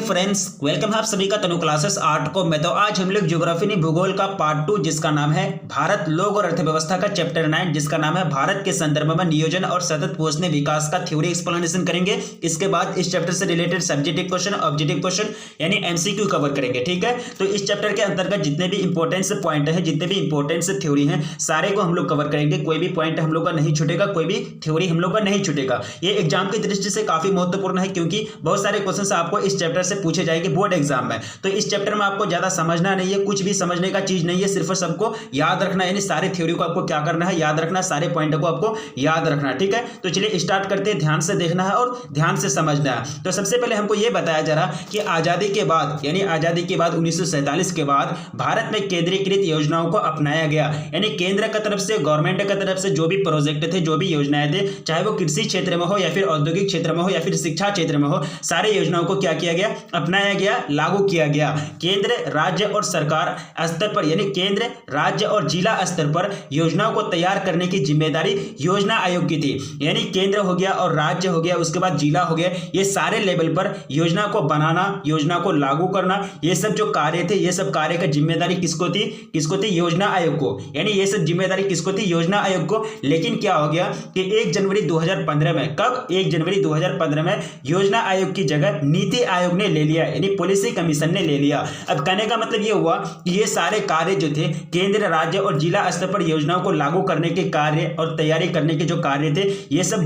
Friends, welcome है आप सभी का तनु क्लासेस 8 को में। तो आज हम लोग ज्योग्राफी नहीं भूगोल का पार्ट 2 जिसका नाम है भारत, लोग और अर्थव्यवस्था का चैप्टर 9 जिसका नाम है भारत के संदर्भ में नियोजन और सतत पोषणीय विकास का थ्योरी एक्सप्लेनेशन करेंगे। इसके बाद इस चैप्टर से related subjective question, objective question यानी एमसीक्यू कवर करेंगे। ठीक है, तो इस चैप्टर के अंतर्गत जितने भी इंपॉर्टेंस पॉइंट है, जितने भी इंपॉर्टेंस थ्योरी है, सारे को हम लोग कवर करेंगे। कोई भी पॉइंट हम लोग का नहीं छूटेगा, कोई भी थ्योरी हम लोग का नहीं छूटेगा। ये एग्जाम की दृष्टि से काफी महत्वपूर्ण है क्योंकि बहुत सारे क्वेश्चन आपको इस चैप्टर से पूछे जाएंगे बोर्ड एग्जाम में। तो इस चैप्टर में आपको ज्यादा समझना नहीं है, कुछ भी समझने का चीज नहीं है, सिर्फ सबको याद रखना, यानी सारे थ्योरी को आपको क्या करना है, याद रखना, सारे पॉइंट को आपको याद रखना। ठीक है, तो चलिए स्टार्ट करते हैं। ध्यान से देखना है और ध्यान से समझना है। तो सबसे पहले हमको यह बताया जा रहा कि आजादी के बाद, यानी आजादी के बाद 1947 के बाद भारत में केंद्रीकृत योजनाओं को अपनाया गया। यानी केंद्र की तरफ से, गवर्नमेंट की तरफ से जो भी प्रोजेक्ट थे, जो भी योजनाएं थे, चाहे वो कृषि क्षेत्र में हो या फिर औद्योगिक क्षेत्र में हो या फिर शिक्षा क्षेत्र में हो, सारे योजनाओं को क्या किया गया, अपनाया गया, लागू किया गया। केंद्र, राज्य और सरकार स्तर पर, यानी केंद्र, राज्य और जिला स्तर पर योजनाओं को तैयार करने की जिम्मेदारी योजना आयोग की थी। यानी केंद्र हो गया और राज्य हो गया, उसके बाद जिला हो गया, ये सारे लेवल पर योजना को बनाना, योजना को लागू करना, ये सब जो कार्य थे, ये सब कार्य का जिम्मेदारी किसको थी, किसको थी, योजना आयोग को। यानी ये सब जिम्मेदारी किसको थी, योजना आयोग को। लेकिन क्या हो गया कि 1 जनवरी 2015 में, कब, 1 जनवरी 2015 में योजना आयोग की जगह नीति आयोग ने ले लिया, यानी पॉलिसी कमीशन ने ले लिया। अब कहने का मतलब ये हुआ कि ये सारे कार्य जो थे, केंद्र, राज्य और जिला स्तर पर योजनाओं को लागू करने के कार्य और तैयारी करने के जो कार्य थे, ये सब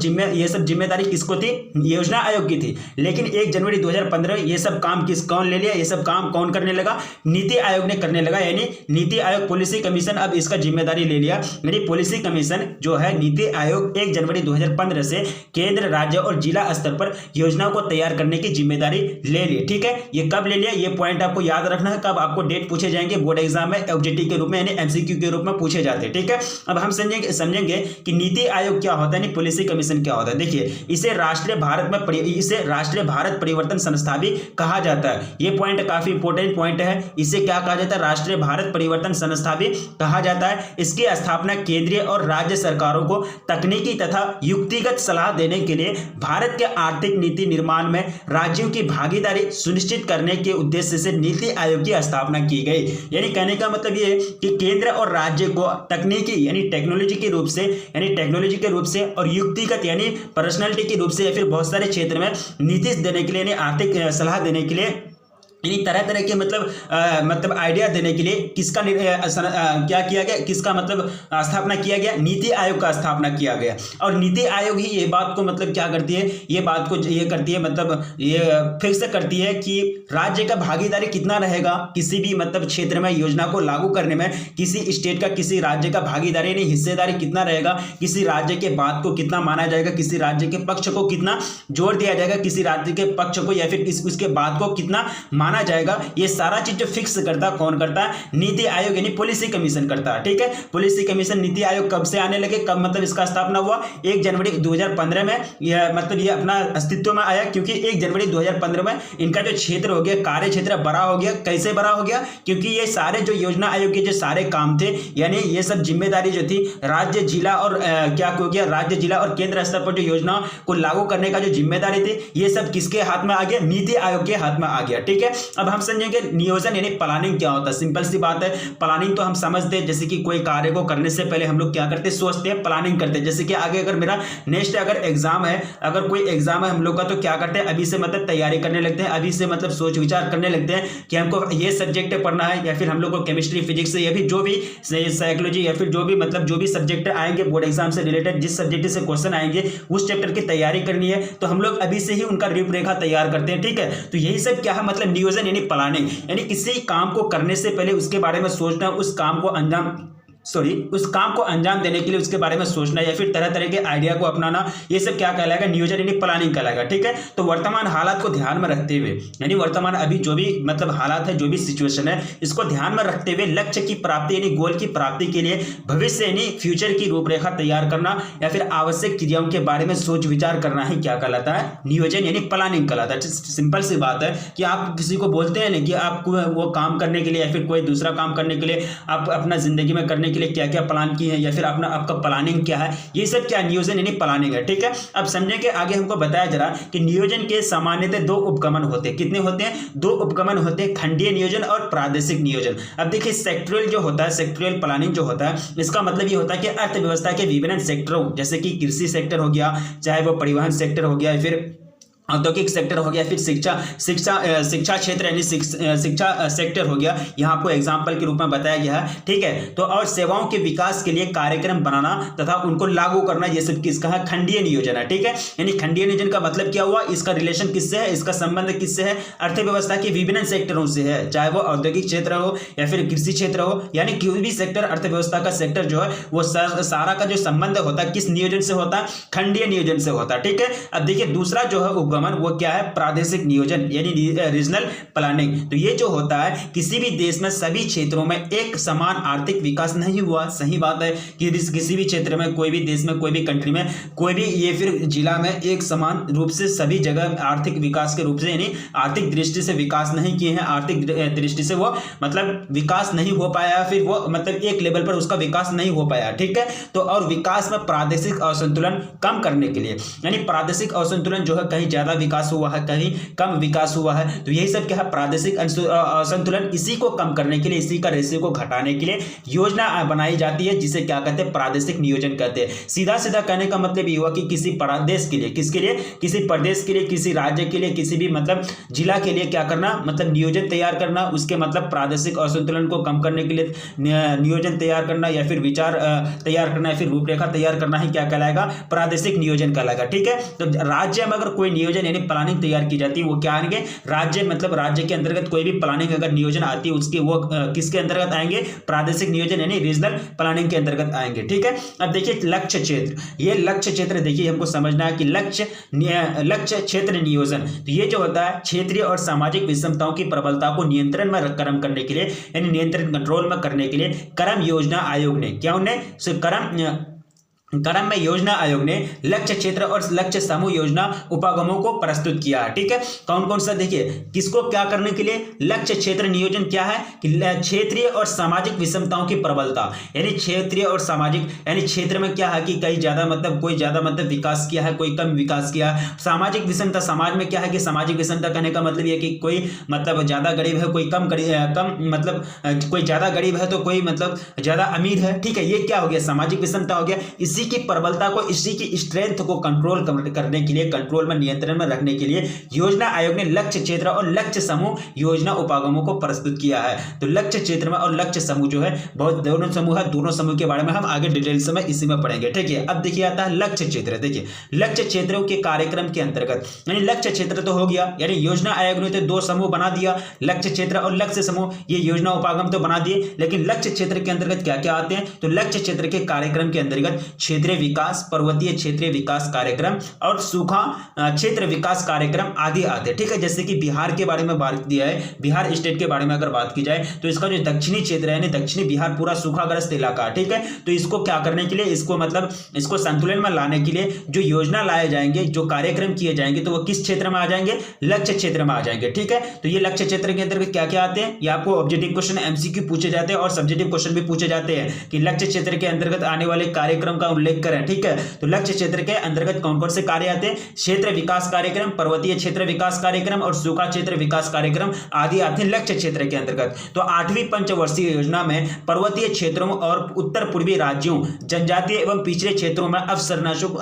जिम्मेदारी किसको थी, योजना आयोग की थी। लेकिन 1 जनवरी 2015 ये सब काम कौन ले लिया, ये सब काम कौन करने लगा, नीति आयोग ने करने लगा। यानी नीति आयोग, पॉलिसी कमीशन अब इसका जिम्मेदारी ले लिया। यानी पॉलिसी कमीशन जो है, नीति आयोग 1 जनवरी 2015 से केंद्र, राज्य और जिला स्तर पर योजनाओं को तैयार करने की जिम्मेदारी ले ली। ठीक है, ये कब ले लिया, ये पॉइंट आपको याद रखना है। कब आपको डेट पूछे जाएंगे बोर्ड एग्जाम में, ऑब्जेक्टिव के रूप में, यानी एमसीक्यू के रूप में पूछे जाते हैं। ठीक है, अब हम समझेंगे कि नीति आयोग क्या होता है, यानी पॉलिसी कमीशन क्या होता है। देखिए, इसे राष्ट्रीय भारत परिवर्तन संस्था भी कहा जाता है। ये पॉइंट काफी इंपॉर्टेंट पॉइंट है। इसे क्या कहा जाता है, राष्ट्रीय भारत परिवर्तन संस्था भी कहा जाता है। इसकी स्थापना केंद्रीय और राज्य सरकारों को तकनीकी तथा युक्तिगत सलाह देने के लिए भारत के आर्थिक नीति निर्माण में राज्यों की भागीदारी सुनिश्चित करने के उद्देश्य से नीति आयोग की स्थापना की गई। यानी कहने का मतलब ये है कि केंद्र और राज्य को तकनीकी, यानी टेक्नोलॉजी के रूप से और युक्तिगत, यानी पर्सनालिटी के रूप से, या फिर बहुत सारे क्षेत्र में नीति देने के लिए, यानी आर्थिक सलाह देने के लिए, यानी तरह तरह के मतलब आइडिया देने के लिए किसका क्या किया गया, किसका मतलब स्थापना किया गया, नीति आयोग का स्थापना किया गया। और नीति आयोग ही ये बात को मतलब क्या करती है, ये बात को ये करती है, मतलब ये फिक्स करती है कि राज्य का भागीदारी कितना रहेगा किसी भी मतलब क्षेत्र में योजना को लागू करने में, किसी स्टेट का, किसी राज्य का भागीदारी यानी हिस्सेदारी कितना रहेगा, किसी राज्य के बात को कितना माना जाएगा, किसी राज्य के पक्ष को कितना जोर दिया जाएगा, किसी राज्य के पक्ष को या फिर उसके बात को कितना माना जाएगा। ये सारा चीज जो फिक्स करता, कौन करता है, नीति आयोग यानी पॉलिसी कमीशन करता है। ठीक है, पॉलिसी कमीशन, नीति आयोग कब से आने लगे, कब मतलब इसका स्थापना हुआ, 1 जनवरी 2015 में यह मतलब ये अपना अस्तित्व में आया। क्योंकि 1 जनवरी 2015 में इनका जो क्षेत्र हो गया, कार्य क्षेत्र बड़ा हो गया। कैसे बड़ा हो गया, क्योंकि ये सारे जो योजना आयोग के जो सारे काम थे, यानी ये सब जिम्मेदारी जो थी राज्य, जिला और क्या हो गया, राज्य, जिला और केंद्र स्तर पर जो योजना को लागू करने का जो जिम्मेदारी थी, ये सब किसके हाथ में आ गया, नीति आयोग के हाथ में आ गया। ठीक है, अब हम समझेंगे नियोजन यानी प्लानिंग क्या होता है। सिंपल सी बात है, प्लानिंग तो हम समझते हैं, जैसे कि कोई कार्य को करने से पहले हम लोग क्या करते हैं, सोचते हैं, प्लानिंग करते हैं। जैसे कि आगे अगर मेरा नेक्स्ट अगर एग्जाम है, अगर कोई एग्जाम है हम लोग का, तो क्या करते हैं, अभी से मतलब तैयारी करने लगते हैं, अभी से मतलब सोच विचार करने लगते हैं कि हमको ये सब्जेक्ट पढ़ना है, या फिर हम लोग को केमिस्ट्री, फिजिक्स या फिर जो भी साइकोलॉजी या फिर जो भी मतलब जो भी सब्जेक्ट आएंगे बोर्ड एग्जाम से रिलेटेड, जिस सब्जेक्ट से क्वेश्चन आएंगे उस चैप्टर की तैयारी करनी है, तो हम लोग अभी से ही उनका रूपरेखा तैयार करते हैं। ठीक है, तो यही सब क्या है, मतलब नियोजन यानी प्लानिंग, यानी किसी काम को करने से पहले उसके बारे में सोचना, उस काम को अंजाम देने के लिए उसके बारे में सोचना, या फिर तरह तरह के आइडिया को अपनाना, ये सब क्या कहलाएगा, नियोजन यानी प्लानिंग कहलाएगा। ठीक है, तो वर्तमान हालात को ध्यान में रखते हुए, यानी वर्तमान अभी जो भी मतलब हालात है, जो भी सिचुएशन है, इसको ध्यान में रखते हुए लक्ष्य की प्राप्ति यानी गोल की प्राप्ति के लिए भविष्य यानी फ्यूचर की रूपरेखा तैयार करना, या फिर आवश्यक क्रियाओं के बारे में सोच विचार करना ही क्या कहलाता है, नियोजन यानी प्लानिंग कहलाता है। सिंपल सी बात है कि आप किसी को बोलते हैं ना कि आपको वो काम करने के लिए या फिर कोई दूसरा काम करने के लिए, आप अपना जिंदगी में करने करने के लिए क्या क्या प्लान किए हैं, या फिर अपना आपका प्लानिंग क्या है, ये सब क्या नियोजन यानी प्लानिंग है। ठीक है, अब समझेंगे आगे। हमको बताया जरा कि नियोजन के सामान्यतः दो उपगमन होते हैं। कितने होते हैं? दो उपगमन होते हैं, खंडीय नियोजन और प्रादेशिक नियोजन। अब देखिए सेक्टोरियल जो होता है, सेक्टोरियल प्लानिंग जो होता है, इसका मतलब ये होता है कि अर्थव्यवस्था के विभिन्न सेक्टरों, जैसे कि कृषि सेक्टर हो गया, चाहे वो परिवहन सेक्टर हो गया, फिर औद्योगिक सेक्टर हो गया, फिर शिक्षा क्षेत्र यानी शिक्षा सेक्टर हो गया, यहाँ आपको एग्जाम्पल के रूप में बताया गया है। ठीक है, तो और सेवाओं के विकास के लिए कार्यक्रम बनाना तथा उनको लागू करना, ये सब किसका है? खंडीय नियोजन है। ठीक है, यानी खंडीय नियोजन का मतलब क्या हुआ? इसका रिलेशन किससे है, इसका संबंध किससे है? अर्थव्यवस्था के विभिन्न सेक्टरों से है, चाहे वो औद्योगिक क्षेत्र हो या फिर कृषि क्षेत्र हो, यानी कोई भी सेक्टर, अर्थव्यवस्था का सेक्टर जो है वो सारा का जो संबंध होता है किस नियोजन से होता है? खंडीय नियोजन से होता है। ठीक है, अब देखिए दूसरा जो है वो क्या है? प्रादेशिक नियोजन यानी रीजनल प्लानिंग। तो ये जो होता है, किसी भी देश में सभी क्षेत्रों में एक समान आर्थिक विकास नहीं हुआ। सही बात है कि किसी भी क्षेत्र में, कोई भी देश में, कोई भी कंट्री में, कोई भी ये फिर जिला में एक समान रूप से सभी जगह आर्थिक विकास के रूप से यानी आर्थिक दृष्टि से विकास नहीं किए हैं, आर्थिक दृष्टि से वो मतलब विकास नहीं हो पाया, फिर वो मतलब एक लेवल पर उसका विकास नहीं हो पाया। ठीक है, तो और विकास में प्रादेशिक असंतुलन कम करने के लिए, यानी प्रादेशिक असंतुलन जो है, कहीं ज्यादा विकास हुआ है, कहीं कम विकास हुआ है, तो यही सब क्या है? प्रादेशिक असंतुलन। इसी को कम करने के लिए, इसी का रेशियो को घटाने के लिए योजना बनाई जाती है, जिसे क्या कहते हैं? प्रादेशिक नियोजन कहते हैं। सीधा सीधा कहने का मतलब ये हुआ कि किसी प्रदेश के लिए, किसके लिए? किसी प्रदेश के लिए, किसी राज्य के लिए, किसी भी मतलब जिला के लिए क्या करना? मतलब नियोजन तैयार करना, उसके मतलब प्रादेशिक असंतुलन को कम करने के लिए नियोजन तैयार करना, या फिर विचार तैयार करना, या फिर रूपरेखा तैयार करना ही क्या कहलाएगा? प्रादेशिक नियोजन कहलाएगा। ठीक है, तो राज्य में अगर कोई नियोजन यानी प्लानिंग तैयार की जाती है, वो क्या आएंगे? राज्य, मतलब राज्य के अंतर्गत कोई भी प्लानिंग अगर नियोजन आती है, उसके वो किसके अंतर्गत आएंगे? प्रादेशिक नियोजन यानी रीजनल प्लानिंग के अंतर्गत आएंगे। ठीक है, अब देखिए लक्ष्य क्षेत्र। ये लक्ष्य क्षेत्र देखिए हमको समझना है कि लक्ष्य क्षेत्र नियोजन, तो ये जो होता है क्षेत्रीय और सामाजिक विषमताओं की प्रबलता को नियंत्रण में कर्म करने के लिए, यानी नियंत्रण कंट्रोल में करने के लिए कर्म योजना आयोग ने क्या, उन्हें क्रम में योजना आयोग ने लक्ष्य क्षेत्र और लक्ष्य समूह योजना उपागमों को प्रस्तुत किया है। ठीक है, कौन कौन सा? देखिए किसको क्या करने के लिए? लक्ष्य क्षेत्र नियोजन क्या है कि क्षेत्रीय और सामाजिक विषमताओं की प्रबलता, यानी क्षेत्रीय और सामाजिक, यानी क्षेत्र में क्या है कि कई ज्यादा मतलब कोई ज्यादा मतलब विकास किया है, कोई कम विकास किया है। सामाजिक विषमता, समाज में क्या है कि सामाजिक विषमता कहने का मतलब ये कि कोई मतलब ज्यादा गरीब है, कोई कम मतलब कोई ज्यादा गरीब है तो कोई मतलब ज्यादा अमीर है। ठीक है, ये क्या हो गया? सामाजिक विषमता हो गया। इसी की प्रबलता को, इसी की स्ट्रेंथ को कंट्रोल करने के लिए, कंट्रोल में, नियंत्रण में रखने के लिए योजना आयोग ने लक्ष्य क्षेत्र और लक्ष्य समूह योजना उपागमों को प्रस्तुत किया है। तो लक्ष्य क्षेत्र में और लक्ष्य समूह जो है, बहुत दोनों समूह है, दोनों समूह के बारे में हम आगे डिटेल्स में इसी में पढ़ेंगे। ठीक है, अब देखिए आता है लक्ष्य क्षेत्र। देखिए लक्ष्य क्षेत्रों के कार्यक्रम के अंतर्गत, यानी लक्ष्य क्षेत्र तो हो गया, यानी योजना आयोग ने तो दो समूह बना दिया, लक्ष्य क्षेत्र और लक्ष्य समूह, ये योजना उपागम तो बना दिए, लेकिन लक्ष्य क्षेत्र के अंतर्गत क्या क्या आते हैं? तो लक्ष्य क्षेत्र के कार्यक्रम के अंतर्गत क्षेत्रीय विकास, पर्वतीय क्षेत्रीय विकास कार्यक्रम और सूखा क्षेत्र विकास कार्यक्रम आदि आते हैं। ठीक है, जैसे कि बिहार के बारे में बात किया है, बिहार स्टेट के बारे में अगर बात की जाए तो इसका जो दक्षिणी क्षेत्र है, यानी दक्षिणी बिहार पूरा सूखाग्रस्त इलाका है। ठीक है, तो इसको क्या करने के लिए, इसको मतलब इसको संतुलन में लाने के लिए जो योजना लाए जाएंगे, जो कार्यक्रम किए जाएंगे, तो वो किस क्षेत्र में आ जाएंगे? लक्ष्य क्षेत्र में आ जाएंगे। ठीक है, तो ये लक्ष्य क्षेत्र के अंतर्गत क्या क्या आते हैं? ये आपको ऑब्जेक्टिव क्वेश्चन एमसीक्यू पूछे जाते हैं और सब्जेक्टिव क्वेश्चन भी पूछे जाते हैं कि लक्ष्य क्षेत्र के अंतर्गत आने वाले कार्यक्रम का उल्लेख करें। ठीक है, तो लक्ष्य क्षेत्र के अंतर्गत कौन कौन से कार्य आते हैं? क्षेत्र विकास कार्यक्रम, पर्वतीय क्षेत्र विकास कार्यक्रम और सूखा क्षेत्र विकास कार्यक्रम आदि आते हैं लक्ष्य क्षेत्र के अंतर्गत। तो 8वीं पंचवर्षीय योजना में पर्वतीय क्षेत्रों और उत्तर पूर्वी राज्यों, जनजातीय एवं पिछड़े क्षेत्रों में अवसंरचना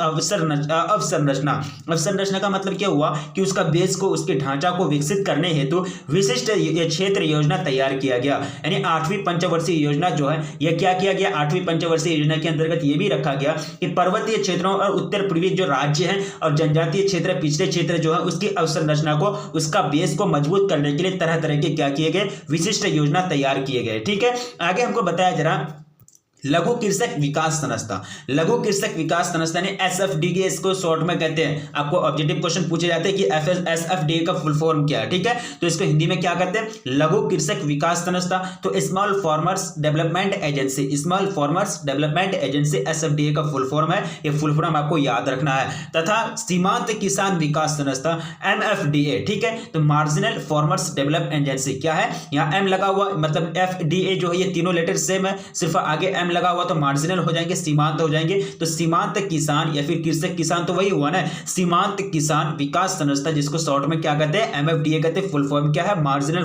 का मतलब क्या हुआ कि उसका बेस को, उसके ढांचा को विकसित करने हेतु विशिष्ट क्षेत्र योजना तैयार किया गया। यानी 8वीं पंचवर्षीय योजना जो है, यह क्या किया गया? 8वीं पंचवर्षीय योजना के अंतर्गत यह भी रखा गया कि पर्वतीय क्षेत्रों और उत्तर पूर्वी जो राज्य हैं और जनजातीय क्षेत्र, पिछड़े क्षेत्र जो है, उसकी अवसंरचना को, उसका बेस को मजबूत करने के लिए तरह तरह के क्या किए गए? विशिष्ट योजना तैयार किए गए। ठीक है, आगे हमको बताया जरा लघु कृषक विकास संस्था। लघु कृषक विकास संस्था ने एसएफडीए, इसको शॉर्ट में कहते हैं। आपको ऑब्जेक्टिव क्वेश्चन पूछे जाते हैं कि एसएफडीए का फुल फॉर्म क्या है। ठीक है, तो इसको हिंदी में क्या कहते हैं? लघु कृषक विकास संस्था। तो small farmers development agency, small farmers development agency SFDA का फुल फॉर्म है। ये फुल फॉर्म आपको याद रखना है। तथा सीमांत किसान विकास संस्था एमएफडीए। ठीक है, तो मार्जिनल फार्मर्स डेवलपमेंट एजेंसी क्या है? यहाँ एम लगा हुआ, मतलब एफडीए जो है, ये तीनों लेटर सेम है, सिर्फ आगे एम लगा हुआ तो मार्जिनल हो जाएंगे, सीमांत हो जाएंगे। तो सीमांत किसान या फिर कृषक किसान तो वही हुआ ना, सीमांत किसान विकास संस्था, जिसको शॉर्ट में क्या कहते हैं, MFDA कहते हैं। फुल फॉर्म क्या है, मार्जिनल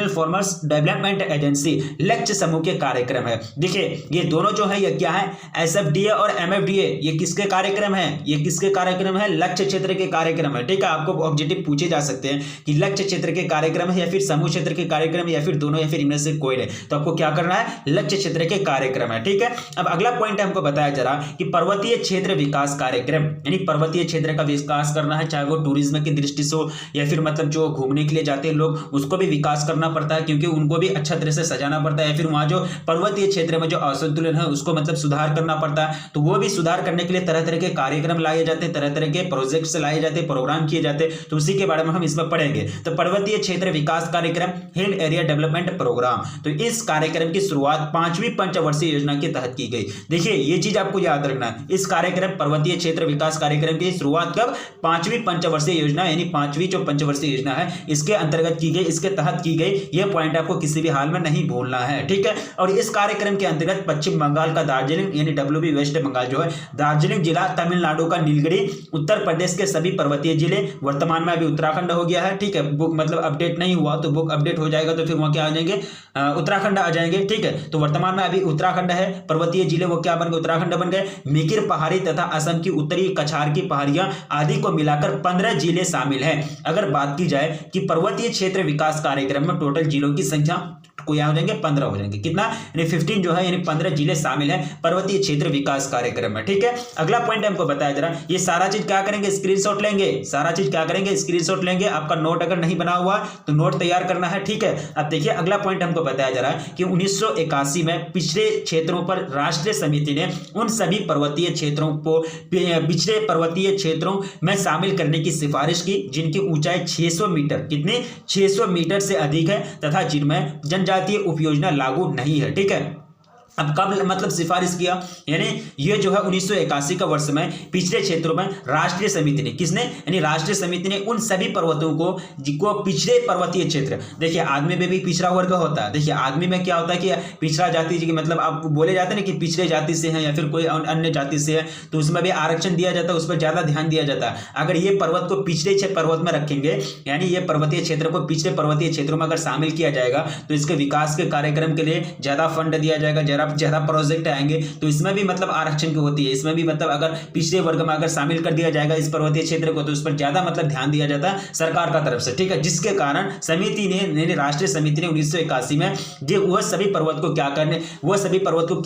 फार्मर्स डेवलपमेंट एजेंसी, लक्ष्य समूह के कार्यक्रम है। देखिए ये दोनों जो है ये क्या है, SFDA और MFDA, ये किसके कार्यक्रम है, ये किसके कार्यक्रम है, लक्ष्य क्षेत्र के कार्यक्रम है। ठीक है, आपको ऑब्जेक्टिव पूछे जा सकते हैं कि लक्ष्य क्षेत्र के कार्यक्रम है या फिर समूह क्षेत्र के कार्यक्रम या फिर दोनों या फिर इनमें से कोई नहीं, तो आपको क्या करना है, लक्ष्य क्षेत्र के कार्यक्रम है। ठीक है, अब अगला पॉइंट हमको बताया जा रहा कि पर्वतीय क्षेत्र विकास कार्यक्रम, यानी पर्वतीय क्षेत्र का विकास करना है, चाहे वो टूरिज्म की दृष्टि से हो या फिर मतलब जो घूमने के लिए जाते हैं लोग, उसको भी विकास करना पड़ता है, क्योंकि उनको भी अच्छा तरह से सजाना पड़ता है, या फिर वहां जो पर्वतीय क्षेत्र में जो असंतुलन है उसको मतलब सुधार करना पड़ता है। तो वो भी सुधार करने के लिए तरह तरह के कार्यक्रम लाए जाते हैं, तरह तरह के प्रोजेक्ट्स लाए जाते हैं, प्रोग्राम किए जाते हैं। तो उसी के बारे में हम इसमें पढ़ेंगे। तो पर्वतीय क्षेत्र विकास कार्यक्रम, हिल एरिया डेवलपमेंट प्रोग्राम, तो इस कार्यक्रम की शुरुआत 5वीं पंचवर्षीय योजना के तहत की गई। देखिए ये चीज आपको याद रखना है, इस कार्यक्रम पर्वतीय क्षेत्र विकास कार्यक्रम की शुरुआत कब, 5वीं पंचवर्षीय योजना, यानी 5वीं जो पंचवर्षीय योजना है इसके अंतर्गत की गई, इसके तहत की गई। यह पॉइंट आपको किसी भी हाल में नहीं भूलना है। ठीक है, और इस कार्यक्रम के अंतर्गत पश्चिम बंगाल का दार्जिलिंग, यानी WB वेस्ट बंगाल जो है, दार्जिलिंग जिला, तमिलनाडु का नीलगिरी, उत्तर प्रदेश के सभी पर्वतीय जिले, वर्तमान में अभी उत्तराखंड हो गया है। ठीक है, बुक मतलब अपडेट नहीं हुआ, तो बुक अपडेट हो जाएगा तो फिर वहां क्या आ जाएंगे, उत्तराखंड आ जाएंगे। ठीक है, तो वर्तमान में अभी उत्तराखंड है, पर्वतीय जिले वो क्या बन गए, उत्तराखंड बन गए। मिकिर पहाड़ी तथा असम की उत्तरी कछार की पहाड़ियां आदि को मिलाकर 15 जिले शामिल हैं। अगर बात की जाए कि पर्वतीय क्षेत्र विकास कार्यक्रम में टोटल जिलों की संख्या कोई हो जाएंगे 15 हो जाएंगे, कितना, यानी 15 जो है, यानी 15 जिले शामिल हैं पर्वतीय क्षेत्र विकास कार्यक्रम में। ठीक है, अगला पॉइंट हमको बताया जरा, ये सारा चीज क्या करेंगे, स्क्रीनशॉट लेंगे, सारा चीज क्या करेंगे, स्क्रीनशॉट लेंगे। आपका नोट अगर नहीं बना हुआ तो नोट तैयार करना है। ठीक है, अब देखिए अगला पॉइंट हमको बताया जा रहा है कि 1981 में पिछड़े क्षेत्रों पर राष्ट्रीय समिति ने उन सभी पर्वतीय क्षेत्रों को पिछड़े पर्वतीय क्षेत्रों में शामिल करने की सिफारिश की जिनकी ऊंचाई 600 मीटर, कितनी, 600 मीटर से अधिक है तथा जिनमें जनजातीय उपयोजना लागू नहीं है। ठीक है, अब कब मतलब सिफारिश किया, यानी ये जो है 1981 का वर्ष में पिछड़े क्षेत्रों में राष्ट्रीय समिति ने, किसने, यानी राष्ट्रीय समिति ने उन सभी पर्वतों को जिनको पिछड़े पर्वतीय क्षेत्र, देखिए आदमी में भी पिछड़ा वर्ग होता है। देखिए आदमी में क्या होता है कि पिछड़ा जाति की मतलब आप बोले जाते हैं ना कि पिछड़े जाति से हैं या फिर कोई अन्य जाति से है, तो उसमें भी आरक्षण दिया जाता है, उस पर ज्यादा ध्यान दिया जाता है। अगर ये पर्वत को पिछड़े पर्वत में रखेंगे, यानी ये पर्वतीय क्षेत्र को पिछड़े पर्वतीय क्षेत्रों में अगर शामिल किया जाएगा तो इसके विकास के कार्यक्रम के लिए ज्यादा फंड दिया जाएगा, ज्यादा प्रोजेक्ट आएंगे। तो इसमें भी मतलब आरक्षण की होती है, इसमें भी मतलब अगर पिछड़े वर्ग में अगर शामिल कर दिया जाएगा इस पर्वतीय क्षेत्र को तो उस पर ज्यादा मतलब ध्यान दिया जाता है सरकार का तरफ से। ठीक है, जिसके कारण समिति ने, राष्ट्रीय समिति ने 1981 में जो वह सभी पर्वत को क्या करने, वह सभी पर्वत को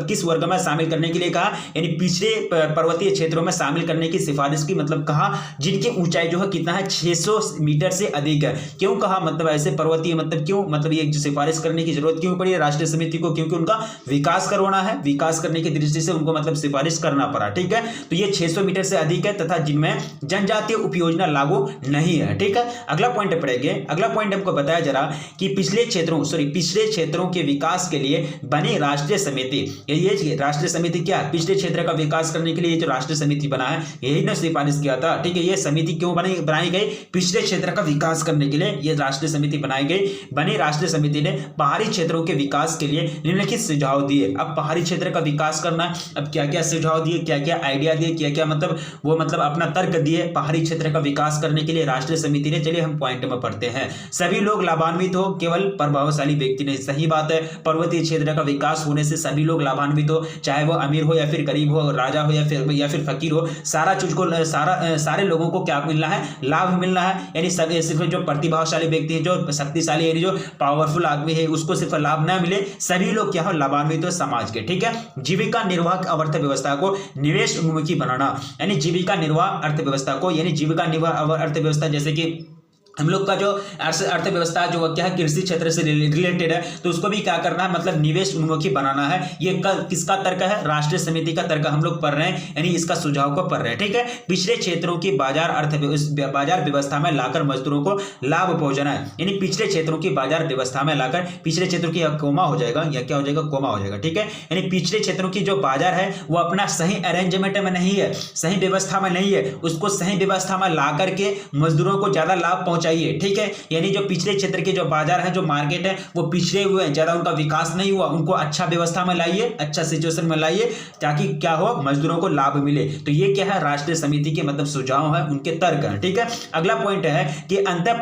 किस वर्ग में शामिल करने के लिए कहा, यानी पिछड़े पर्वतीय क्षेत्रों में शामिल करने की सिफारिश की, मतलब कहा जिनकी ऊंचाई जो है कितना है, 600 मीटर से अधिक है। क्यों कहा, मतलब ऐसे पर्वतीय मतलब क्यों, मतलब ये सिफारिश करने की जरूरत क्यों पड़ी राष्ट्रीय समिति को, क्योंकि उनका विकास करवाना है, विकास करने की दृष्टि से उनको मतलब सिफारिश करना पड़ा। ठीक है, तो ये 600 मीटर से अधिक है तथा जिनमें जनजातीय उपयोजना लागू नहीं है। ठीक है, अगला पॉइंट पढ़ेंगे। अगला पॉइंट हमको बताया जरा कि पिछले क्षेत्रों के विकास के लिए बनी राष्ट्रीय समिति, ये राष्ट्रीय समिति क्या है, पिछले क्षेत्र का विकास करने के लिए जो राष्ट्रीय समिति बना है यही ने सिफारिश किया था। ठीक है, ये समिति क्यों बनाई गई, पिछले क्षेत्र का विकास करने के लिए ये राष्ट्रीय समिति बनाई गई। बनी राष्ट्रीय समिति ने पहाड़ी क्षेत्रों के विकास के लिए निम्नलिखित सुझाव दिए। अब पहाड़ी क्षेत्र का विकास करना है, अब क्या क्या सुझाव दिए, क्या क्या आइडिया दिए, क्या क्या मतलब वो मतलब अपना तर्क दिए पहाड़ी क्षेत्र का विकास करने के लिए राष्ट्रीय समिति ने। चलिए हम पॉइंट में पढ़ते हैं। सभी लोग लाभान्वित हो, केवल प्रभावशाली व्यक्ति नहीं। सही बात है, पर्वतीय क्षेत्र का विकास होने से सभी लोग लाभान्वित हो, चाहे वो अमीर हो या फिर गरीब हो, राजा हो या फिर फकीर हो, सारे लोगों को क्या मिलना है, लाभ मिलना है। यानी सिर्फ जो प्रतिभाशाली व्यक्ति है, जो शक्तिशाली यानी जो पावरफुल आदमी है उसको सिर्फ लाभ ना मिले, सभी लोग क्या हो, लाभान्वित हो समाज के। ठीक है, जीविका निर्वाह अर्थव्यवस्था को निवेश उन्मुखी बनाना, यानी जीविका निर्वाह अर्थव्यवस्था को, यानी जीविका निर्वाह अर्थव्यवस्था जैसे कि हम लोग का जो अर्थव्यवस्था जो क्या है कृषि क्षेत्र से रिलेटेड है, तो उसको भी क्या करना है, मतलब निवेश उन्मुखी बनाना है। ये किसका तर्क है, राष्ट्रीय समिति का तर्क हम लोग पढ़ रहे हैं, यानी इसका सुझाव को पढ़ रहे हैं। ठीक है, पिछड़े क्षेत्रों की बाजार व्यवस्था में लाकर मजदूरों को लाभ पहुंचाना है, यानी पिछड़े क्षेत्रों की बाजार व्यवस्था में लाकर, पिछड़े क्षेत्रों की कोमा हो जाएगा या क्या हो जाएगा, कोमा हो जाएगा। ठीक है, यानी पिछड़े क्षेत्रों की जो बाजार है वो अपना सही अरेंजमेंट में नहीं है, सही व्यवस्था में नहीं है, उसको सही व्यवस्था में ला करके मजदूरों को ज्यादा लाभ पहुंचाएगा, चाहिए, ठीक है। यानी जो पिछड़े क्षेत्र के जो बाजार है, जो मार्केट है, वो पिछड़े हुए हैं, ज्यादा उनका विकास नहीं हुआ, उनको अच्छा व्यवस्था में लाइए, अच्छा सिचुएशन में लाइए, ताकि क्या हो, मजदूरों को लाभ मिले। तो ये क्या है, राष्ट्रीय समिति के मतलब सुझाव है, उनके तर्क है, ठीक है। अगला पॉइंट है कि अंतर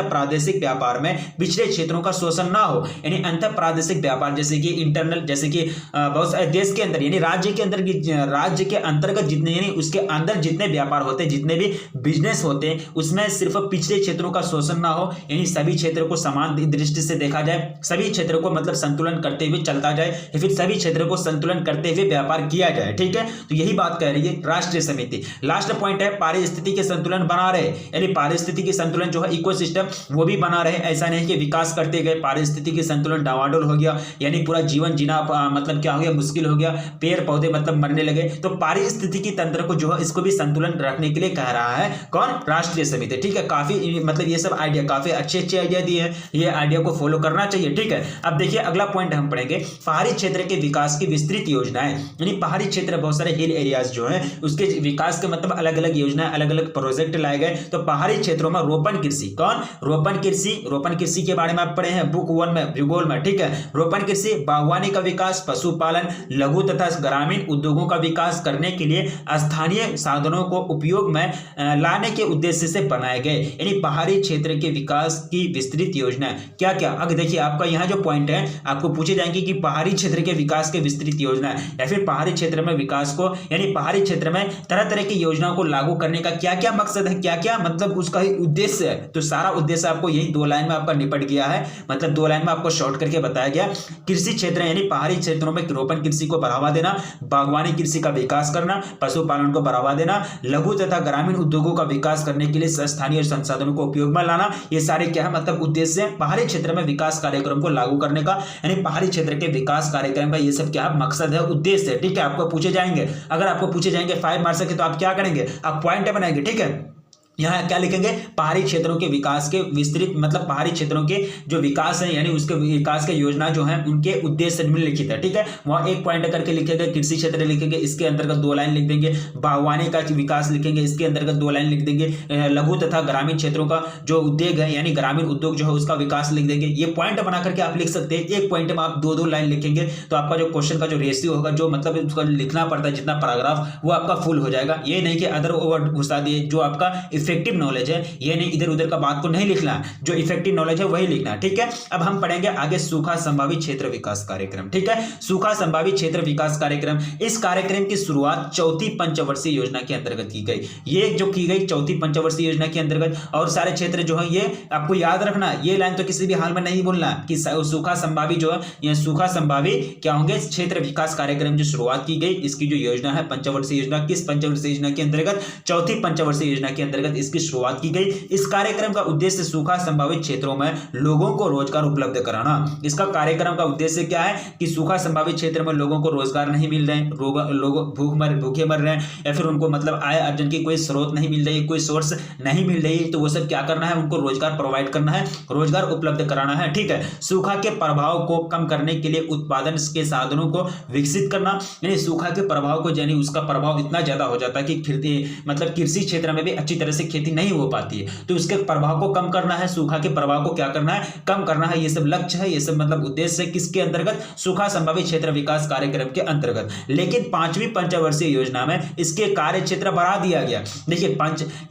प्रादेशिक व्यापार में पिछड़े क्षेत्रों का शोषण ना हो। यानी अंतर प्रादेशिक व्यापार जैसे कि इंटरनल, जैसे कि बहुत सारे देश के अंदर, यानी राज्य के अंतर्गत जितने, यानी उसके अंदर जितने व्यापार होते हैं, जितने भी बिजनेस होते हैं, उसमें सिर्फ पिछड़े क्षेत्रों का शोषण ना हो। यानी सभी क्षेत्रों को समान दृष्टि से देखा जाए, सभी क्षेत्रों को मतलब संतुलन करते हुए चलता जाए, या फिर सभी क्षेत्रों को संतुलन करते हुए व्यापार किया जाए, ठीक है। तो यही बात कह रही है राष्ट्रीय समिति। लास्ट पॉइंट है पारिस्थितिकी संतुलन बना रहे, यानी पारिस्थितिकी संतुलन जो है, इकोसिस्टम, वो भी बना रहे। ऐसा नहीं कि विकास करते गए पारिस्थितिकी संतुलन डावाडोल हो गया, यानी पूरा जीवन जीना मतलब क्या हो गया, मुश्किल हो गया, पेड़ पौधे मतलब मरने लगे। तो पारिस्थितिकी तंत्र को जो है, इसको भी संतुलन रखने के लिए कह रहा है कौन, राष्ट्रीय समिति, ठीक है। काफी मतलब ये सब आइडिया काफी अच्छे आइडिया दिए हैं, ये आइडिया को फॉलो करना चाहिए, ठीक है। अब देखिए अगला पॉइंट हम पढ़ेंगे, पहाड़ी क्षेत्र के विकास की विस्तृत योजनाएं। यानी पहाड़ी क्षेत्र, बहुत सारे हिल एरियाज जो है, उसके विकास के मतलब अलग अलग योजनाएं, अलग अलग प्रोजेक्ट लाए गए। तो पहाड़ी क्षेत्रों में रोपण कृषि, कौन, रोपण कृषि के बारे में आप पढ़े हैं बुक 1 में, भूगोल में, ठीक है। रोपण कृषि, बागवानी का विकास, पशुपालन, लघु तथा ग्रामीण उद्योगों का विकास करने के लिए स्थानीय साधनों को उपयोग में लाने के उद्देश्य से बनाए गए। यानी पहाड़ी क्षेत्र के विकास की विस्तृत योजना क्या क्या। अब देखिए आपका यहाँ जो पॉइंट है, आपको पूछे जाएंगे कि पहाड़ी क्षेत्र के विकास के विस्तृत योजना या फिर पहाड़ी क्षेत्र में विकास को, यानी पहाड़ी क्षेत्र में तरह तरह की योजनाओं को लागू करने का क्या क्या मकसद है, क्या क्या मतलब उसका ही उद्देश्य है। तो सारा उद्देश्य आपको यही 2 लाइन में आपका निपट गया है, मतलब 2 लाइन में आपको शॉर्ट करके बताया गया। कृषि क्षेत्र यानी पहाड़ी क्षेत्रों में रोपण कृषि को बढ़ावा देना, बागवानी कृषि का विकास करना, पशुपालन को बढ़ावा देना, लघु तथा ग्रामीण उद्योगों का विकास करने के लिए स्थानीय संसाधनों को उपयोग में लाना, ये सारे क्या है मतलब उद्देश्य है पहाड़ी क्षेत्र में विकास कार्यक्रम को लागू करने का। यानी पहाड़ी क्षेत्र के विकास कार्यक्रम का ये सब क्या मकसद है, उद्देश्य है, ठीक है। आपको पूछे जाएंगे, अगर आपको पूछे जाएंगे 5 मार्क्स के, तो आप क्या करेंगे, आप पॉइंट बनाएंगे, ठीक है। यहाँ क्या लिखेंगे, पहाड़ी क्षेत्रों के विकास के विस्तृत, मतलब पहाड़ी क्षेत्रों के जो विकास है, यानी उसके विकास के योजना जो है, उनके उद्देश्य निम्नलिखित है, ठीक है। वहाँ एक पॉइंट करके लिखेंगे, कृषि क्षेत्र लिखेंगे, इसके अंतर्गत 2 लाइन लिख देंगे, बागवानी का विकास लिखेंगे, इसके अंतर्गत 2 लाइन लिख देंगे, लघु तथा ग्रामीण क्षेत्रों का जो उद्योग है, यानी ग्रामीण उद्योग जो है उसका विकास लिख देंगे। ये पॉइंट बना करके आप लिख सकते हैं, एक पॉइंट में आप 2-2 लाइन लिखेंगे, तो आपका जो क्वेश्चन का जो रेशियो होगा, जो मतलब उसका लिखना पड़ता है जितना पैराग्राफ, वो आपका फुल हो जाएगा। ये नहीं कि अदर ओवर घुसा दिए, जो आपका इफेक्टिव नॉलेज है, ये नहीं इधर उधर का बात को नहीं लिखना, जो इफेक्टिव नॉलेज है वही लिखना, ठीक है। अब हम पढ़ेंगे आगे सूखा संभावित क्षेत्र विकास कार्यक्रम, ठीक है। सूखा संभावित क्षेत्र विकास कार्यक्रम, इस कार्यक्रम की शुरुआत 4थी पंचवर्षीय योजना के अंतर्गत की गई। ये जो की गई 4थी पंचवर्षीय योजना के अंतर्गत, और सारे क्षेत्र जो है, ये आपको याद रखना, ये लाइन तो किसी भी हाल में नहीं बोलना कि सूखा संभावित जो है, ये सूखा संभावित क्या होंगे, क्षेत्र विकास कार्यक्रम जो शुरुआत की गई, इसकी जो योजना है पंचवर्षीय योजना, किस पंचवर्षीय योजना के अंतर्गत, 4थी पंचवर्षीय योजना के अंतर्गत इसकी शुरुआत की गई। इस कार्यक्रम का उद्देश्य सूखा संभावित क्षेत्रों में लोगों को रोजगार उपलब्ध कराना। इसका कार्यक्रम का उद्देश्य क्या है कि सूखा संभावित क्षेत्र में लोगों को रोजगार नहीं मिल रहे हैं, लोग भूखे मर रहे हैं, या फिर उनको मतलब आय अर्जन की कोई स्रोत नहीं मिल रही, कोई सोर्स नहीं मिल रही, तो वो सब क्या करना है, उनको रोजगार प्रोवाइड करना है, रोजगार उपलब्ध कराना है, ठीक है। सूखा के प्रभाव को कम करने के लिए उत्पादन के साधनों को विकसित करना, यानी सूखा के प्रभाव को, यानी उसका प्रभाव इतना ज्यादा हो जाता है कि खेती मतलब कृषि क्षेत्र में भी अच्छी तरह से खेती नहीं हो पाती है, तो उसके प्रभाव को कम करना है, सूखा के प्रभाव को क्या करना है, कम करना है। ये सब लक्ष्य है, ये सब मतलब उद्देश्य है, किसके अंतर्गत, सूखा संभावित क्षेत्र विकास कार्यक्रम के अंतर्गत। लेकिन 5वीं पंचवर्षीय योजना में इसके कार्य क्षेत्र बढ़ा दिया गया। देखिए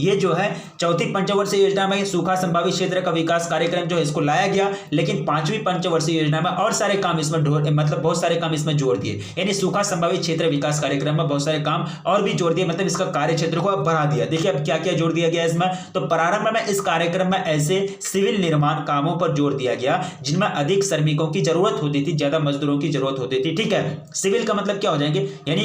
ये जो है 4थी पंचवर्षीय योजना में सूखा संभावित क्षेत्र का विकास कार्यक्रम जो है इसको लाया गया, लेकिन 5वीं पंचवर्षीय योजना में और सारे काम इसमें मतलब बहुत सारे काम इसमें जोड़ दिए, यानी सूखा संभावित क्षेत्र विकास कार्यक्रम में बहुत सारे काम और भी जोड़ दिए, मतलब इसका कार्य क्षेत्र को अब बढ़ा दिया। देखिए अब क्या क्या जोड़ दिया गया इसमें, तो प्रारंभ में इस कार्यक्रम में ऐसे सिविल निर्माण कामों पर जोर दिया गया जिनमें अधिक श्रमिकों की जरूरत होती थी, ज्यादा मजदूरों की जरूरत होती थी, ठीक है। सिविल का मतलब क्या हो जाएंगे, यानी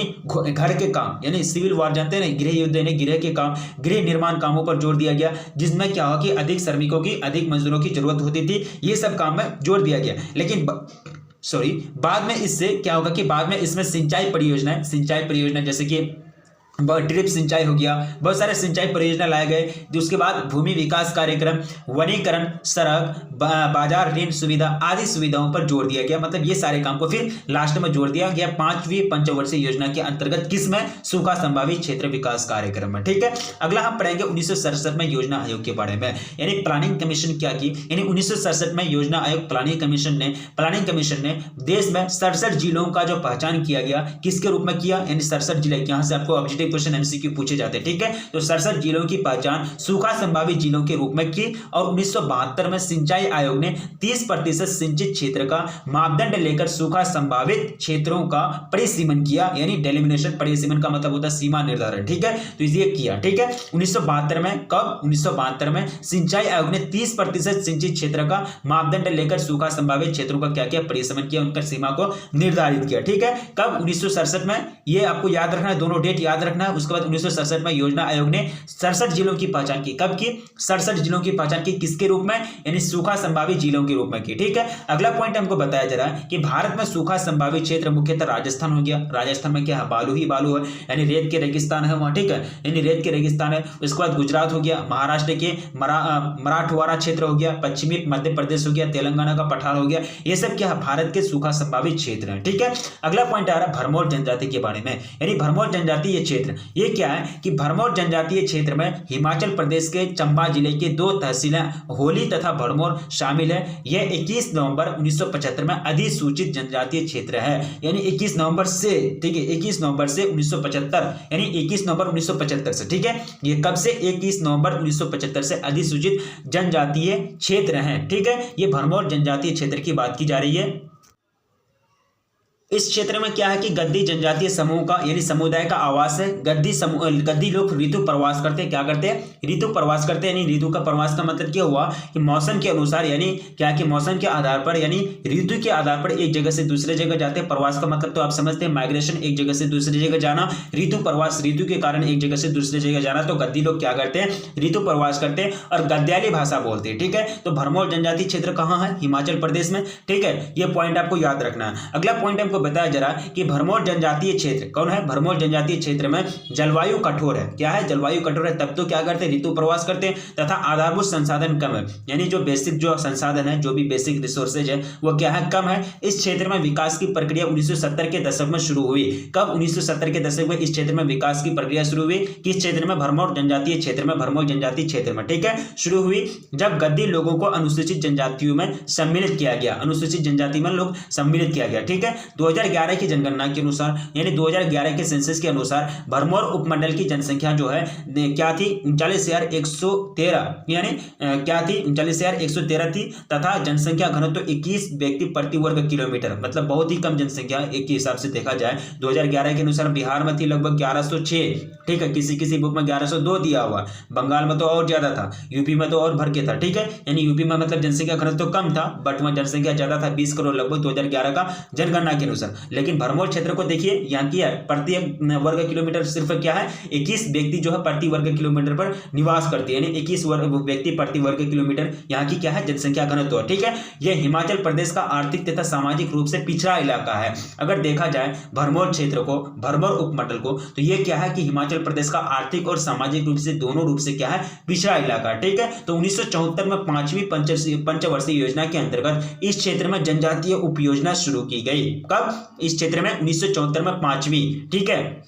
घर के काम, यानी सिविल वार जानते हैं ना, गृह युद्ध, यानी गृह के काम, गृह निर्माण कामों पर जोर दिया गया, जिसमें क्या हो कि अधिक श्रमिकों की, अधिक मजदूरों की जरूरत होती थी, ये सब काम में जोर दिया गया। लेकिन बाद में इससे क्या होगा कि बाद में इसमें सिंचाई परियोजना जैसे कि ड्रिप सिंचाई हो गया, बहुत सारे सिंचाई परियोजना लाए गए। उसके बाद भूमि विकास कार्यक्रम, वनीकरण, सड़क, बाजार, ऋण सुविधा आदि सुविधाओं पर जोर दिया गया। मतलब ये सारे काम को फिर लास्ट में जोड़ दिया गया 5वीं पंचवर्षीय योजना के अंतर्गत, किसमें? सूखा संभावित क्षेत्र विकास कार्यक्रम में। ठीक है, अगला हम पढ़ेंगे 1967 में योजना आयोग के बारे में। यानी प्लानिंग कमीशन क्या की, यानी 1967 में योजना आयोग प्लानिंग कमीशन ने देश में 67 जिलों का जो पहचान किया गया, किसके रूप में किया? यानी 67 जिले। यहां से आपको ऑब्जेक्टिव क्वेश्चन एमसीक्यू पूछे जाते हैं। ठीक है, तो 67 जिलों की पहचान सूखा संभावित जिलों के रूप में की। और 1972 में सिंचाई आयोग ने 30% सिंचित क्षेत्र का मापदंड लेकर सूखा संभावित क्षेत्रों का परिसीमन किया। यानी डेलिमिनेशन, परिसीमन का मतलब होता है सीमा निर्धारण। ठीक है, तो इसे किया। ठीक है, 1972 में, कब? 1972 में सिंचाई आयोग ने 30% सिंचित क्षेत्र का मापदंड लेकर सूखा संभावित क्षेत्रों का क्या किया? परिसीमन किया, उनका सीमा को निर्धारित किया। ठीक है, कब? 1967 में। ये आपको याद रखना है, दोनों डेट याद रखना है। उसके बाद 1967 में योजना आयोग ने 67 जिलों की पहचान की। कब की? 67 जिलों की पहचान की, किसके रूप में? यानी सूखा संभावित जिलों के रूप में की। ठीक है, अगला पॉइंट हमको बताया जा रहा है कि भारत में सूखा संभावित क्षेत्र मुख्यतः राजस्थान हो गया। राजस्थान में क्या है? बालू ही बालू है, यानी रेत के रेगिस्तान है वहां। ठीक है, यानी रेत के रेगिस्तान है। उसके बाद गुजरात हो गया, महाराष्ट्र के मराठवाड़ा क्षेत्र हो गया, पश्चिमी मध्य प्रदेश हो गया, तेलंगाना का पठार हो गया। ये सब क्या है? भारत के सूखा संभावित क्षेत्र है। ठीक है, अगला पॉइंट आ रहा है भरमौर जनजाति के बारे में। यानी भरमौर जनजातीय क्षेत्र, ये क्या है कि भरमौर जनजातीय क्षेत्र में हिमाचल प्रदेश के चंबा जिले के 2 तहसीलें होली तथा भरमौर शामिल है। यह 21 नवंबर 1975 में अधिसूचित जनजातीय क्षेत्र है। यानी 21 नवंबर से, ठीक है, 21 नवंबर से 1975, यानी 21 नवंबर 1975 से। ठीक है, ये कब से? 21 नवंबर 1975 से अधिसूचित जनजातीय क्षेत्र है। ठीक है, ये भरमौर जनजातीय क्षेत्र की बात की जा रही है। इस क्षेत्र में क्या है कि गद्दी जनजातीय समूह का, यानी समुदाय का आवास है। गद्दी लोग ऋतु प्रवास करते हैं। क्या करते हैं? ऋतु प्रवास करते हैं। यानी ऋतु का प्रवास का मतलब क्या हुआ कि मौसम के अनुसार, यानी क्या कि मौसम के आधार पर, यानी ऋतु के आधार पर एक जगह से दूसरे जगह जाते हैं। प्रवास का मतलब तो आप समझते हैं, माइग्रेशन, एक जगह से दूसरी जगह जाना। ऋतु प्रवास, ऋतु के कारण एक जगह से दूसरी जगह जाना। तो गद्दी लोग क्या करते हैं? ऋतु प्रवास करते हैं और गद्याली भाषा बोलते हैं। ठीक है, तो भरमौर जनजातीय क्षेत्र कहाँ है? हिमाचल प्रदेश में। ठीक है, ये पॉइंट आपको याद रखना है। अगला पॉइंट हमको बताया जा रहा है कि भरमौर जनजातीय क्षेत्र कौन है? भरमौर जनजातीय क्षेत्र में जलवायु कठोर है। क्या है? जलवायु कठोर है, तब तो क्या करते हैं? ऋतु प्रवास करते हैं। तथा आधारभूत संसाधन कम है, यानी जो बेसिक जो संसाधन है, जो भी बेसिक रिसोर्सेज है, वो क्या है? कम है। इस क्षेत्र में विकास की प्रक्रिया 1970 के दशक में शुरू हुई। कब? 1970 के दशक में इस क्षेत्र में विकास की प्रक्रिया शुरू हुई। किस क्षेत्र में? भरमौर जनजातीय क्षेत्र में, भरमौर जनजातीय क्षेत्र में। ठीक है, शुरू हुई जब गद्दी लोगों को अनुसूचित जनजातियों में सम्मिलित किया गया। अनुसूचित जनजाति में लोग सम्मिलित किया गया। ठीक है, 2011 की जनगणना के अनुसार, यानी 2011 के सेंसस के अनुसार भरमौर उपमंडल की जनसंख्या जो है क्या थी? 39,113, यानी क्या थी? 39,113 थी। तथा जनसंख्या घनत्व 21 व्यक्ति प्रति वर्ग किलोमीटर, मतलब बहुत ही कम जनसंख्या एक के हिसाब से देखा जाए। 2011 के अनुसार बिहार में थी लगभग 1106। ठीक है, किसी बुक में 1102 दिया हुआ। बंगाल में तो और ज्यादा था, यूपी में तो और भर के था। ठीक है, यानी यूपी में मतलब जनसंख्या घनत्व तो कम था, बट वहां जनसंख्या ज्यादा था, 20 करोड़ लगभग 2011 का जनगणना के अनुसार। लेकिन भरमौर क्षेत्र को देखिए, यहाँ की प्रति वर्ग किलोमीटर सिर्फ क्या है? 21 व्यक्ति जो है प्रति वर्ग किलोमीटर पर निवास करती है। यानी 21 व्यक्ति प्रति वर्ग किलोमीटर यहाँ की क्या है? जनसंख्या घनत्व। ठीक है, यह हिमाचल प्रदेश का आर्थिक तथा सामाजिक रूप से पिछड़ा इलाका है। अगर देखा जाए भरमौर क्षेत्र को, भरमौर उपमंडल को, तो ये क्या है कि हिमाचल प्रदेश का आर्थिक और सामाजिक रूप से, दोनों रूप से क्या है? पिछड़ा इलाका। ठीक है, तो 1974 में 5वीं पंचवर्षीय योजना के अंतर्गत इस क्षेत्र में जनजातीय उपयोजना शुरू की गई। कब? इस क्षेत्र में 1974 में 5वीं। ठीक है,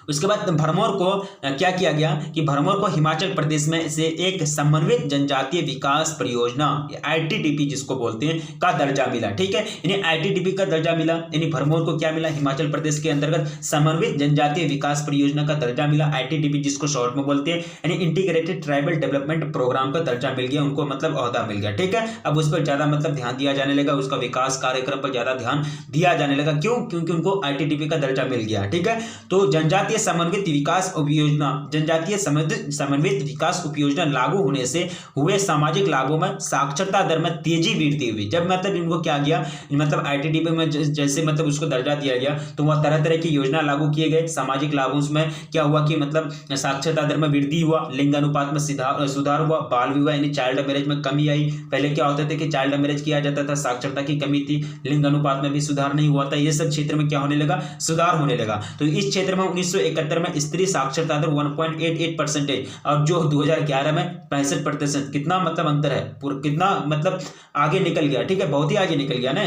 उसके बाद भरमौर को क्या किया गया कि भरमौर को हिमाचल प्रदेश में से एक समन्वित जनजातीय विकास परियोजना, आईटीडीपी जिसको बोलते हैं, का दर्जा मिला। ठीक है, यानी आईटीडीपी का दर्जा मिला, यानी भरमौर को क्या मिला? हिमाचल प्रदेश के अंतर्गत समन्वित जनजातीय विकास परियोजना का दर्जा मिला, आईटीडीपी जिसको शॉर्ट में बोलते हैं। यानी इंटीग्रेटेड ट्राइबल डेवलपमेंट प्रोग्राम का दर्जा मिल गया उनको, मतलब ओहदा मिल गया। ठीक है, अब उस पर ज्यादा मतलब ध्यान दिया जाने लगा, उसका विकास कार्यक्रम पर ज्यादा ध्यान दिया जाने लगा। क्यों? क्योंकि उनको आईटीडीपी का दर्जा मिल गया। ठीक है, तो जनजातीय समन्वित विकास उपयोजना, जनजातीय समन्वित विकास उपयोजना लागू होने से हुए सामाजिक लाभों में साक्षरता दर में तेजी वृद्धि हुई। जब मतलब इनको क्या गया, मतलब आईटीडीपी में जैसे मतलब उसको दर्जा दिया गया, तो वह तरह तरह की योजना लागू किए गए। सामाजिक लाभों में क्या हुआ कि मतलब साक्षरता दर में वृद्धि हुआ, लिंग अनुपात में सुधार हुआ, बाल विवाह यानी चाइल्ड मैरिज में कमी आई। पहले क्या होता था कि चाइल्ड मैरिज किया जाता था, साक्षरता की कमी थी, लिंग अनुपात में भी सुधार नहीं हुआ था। ये सब क्षेत्र में क्या होने लगा? सुधार होने लगा। तो इस क्षेत्र में 1971 में स्त्री साक्षरता दर 1.88% और जो 2011 में 65%। कितना मतलब अंतर है, पूरा कितना मतलब आगे निकल गया, ठीक है, बहुत ही आगे निकल गया ना।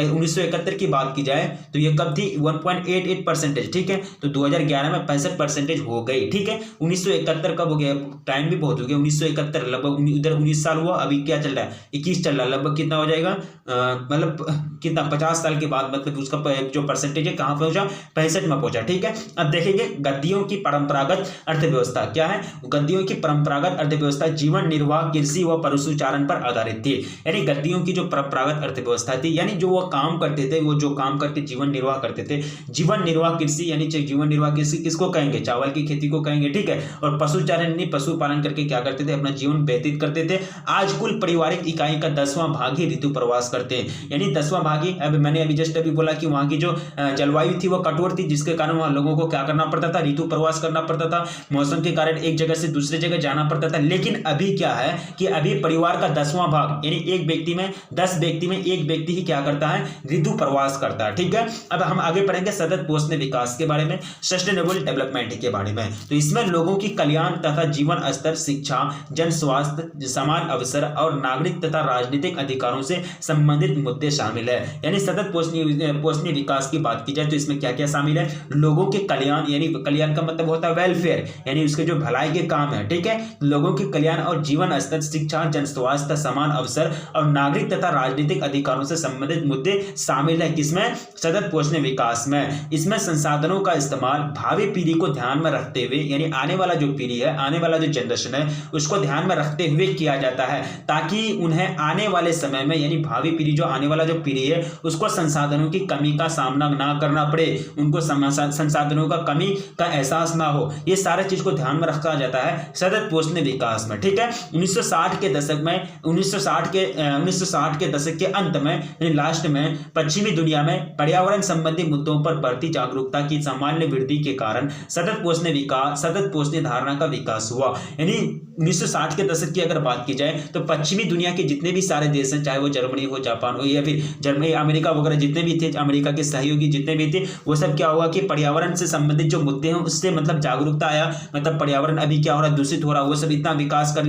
1971 की बात की जाए तो ये कब थी 1.88%, ठीक है, तो 2011 में 65% हो गई, ठीक है। 1971 कब हो गया, टाइम भी बहुत हो गया, 1971 लगभग उधर 19 साल हुआ, अभी क्या चल रहा है 21 चल रहा है, लगभग कितना हो जाएगा मतलब कितना 50 साल के बाद मतलब उसका जो परसेंटेज है कहाँ पहुंचा 65 में पहुंचा, ठीक है। अब देखेंगे गद्दियों की परंपरागत अर्थव्यवस्था क्या है। गद्दियों की परंपरागत अर्थव्यवस्था जीवन निर्वाह कृषि व पशुचारण पर आधारित थी। यानी गद्दियों की जो परंपरागत अर्थव्यवस्था थी, यानी जो वो काम करते थे, वो जो काम करके जीवन निर्वाह करते थे, जीवन निर्वाह कृषि यानी जीवन निर्वाह कृषि किसको कहेंगे, चावल की खेती को कहेंगे, ठीक है। और पशुचारण यानी पशुपालन करके क्या करते थे, अपना जीवन व्यतीत करते थे। आज कुल पारिवारिक इकाई का 10वां भाग ही ऋतु प्रवास करते हैं, यानी 10वां भाग ही। अब मैंने अभी जस्ट अभी बोला कि वहां की जो जलवायु थी वो कठोर थी, जिसके कारण वहां लोगों को क्या करना पड़ता था, ऋतु प्रवास करना पड़ता था, मौसम के कारण एक जगह से दूसरे जगह जाना पड़ता था। लेकिन अभी क्या है कि अभी परिवार का 10वां भाग यानी एक व्यक्ति में 10 व्यक्ति में एक व्यक्ति ही क्या करता है, ऋतु प्रवास करता है, ठीक है। अब हम आगे पढ़ेंगे सतत पोषण विकास के बारे में, सस्टेनेबल डेवलपमेंट के बारे में। तो इसमें लोगों की कल्याण तथा जीवन स्तर, शिक्षा, जन स्वास्थ्य, समान अवसर और नागरिक तथा राजनीतिक अधिकारों से संबंधित मुद्दे शामिल है। यानी सतत पोषणीय विकास की बात की जाए तो इसमें क्या क्या शामिल है, लोगों के कल्याण, यानी कल्याण का मतलब होता है वेलफेयर, यानी उसके जो भलाई के काम है, ठीक है। लोगों के कल्याण और जीवन स्तर, शिक्षा, जन स्वास्थ्य, समान अवसर और नागरिक तथा राजनीतिक अधिकारों से संबंधित मुद्दे शामिल है किसमें, सतत पोषणीय विकास में। इसमें संसाधनों का इस्तेमाल भावी पीढ़ी को ध्यान में रखते हुए, यानी आने वाला जो पीढ़ी है, आने वाला जो जनरेशन है, उसको ध्यान में रखते हुए किया जाता है, ताकि उन्हें आने वाले समय में, यानी भावी पीढ़ी जो आने वाला जो पीढ़ी है, उसको संसाधनों की कमी का सामना ना करना पड़े, उनको संसाधनों का कमी का एहसास ना हो। ये सारे चीज को ध्यान में रखा जाता है सतत पोषणीय विकास में, ठीक है। 1960 के दशक में 1960 के दशक के अंत में, यानी लास्ट में, पश्चिमी दुनिया में पर्यावरण संबंधी मुद्दों पर बढ़ती जागरूकता की सामान्य वृद्धि के कारण सतत पोषणीय धारणा का विकास हुआ। यानी 1960 के दशक की अगर बात की जाए तो पश्चिमी दुनिया के जितने भी सारे देश हैं, चाहे वो जर्मनी हो, जापान हो, या फिर जर्मनी, अमेरिका वगैरह जितने भी थे, अमेरिका के सहयोगी जितने भी थे, वो सब क्या हुआ कि पर्यावरण से संबंधित जो मुद्दे हैं उससे मतलब जागरूकता आया, मतलब पर्यावरण अभी क्या हो रहा है, दूषित हो रहा है, वो सब इतना विकास कर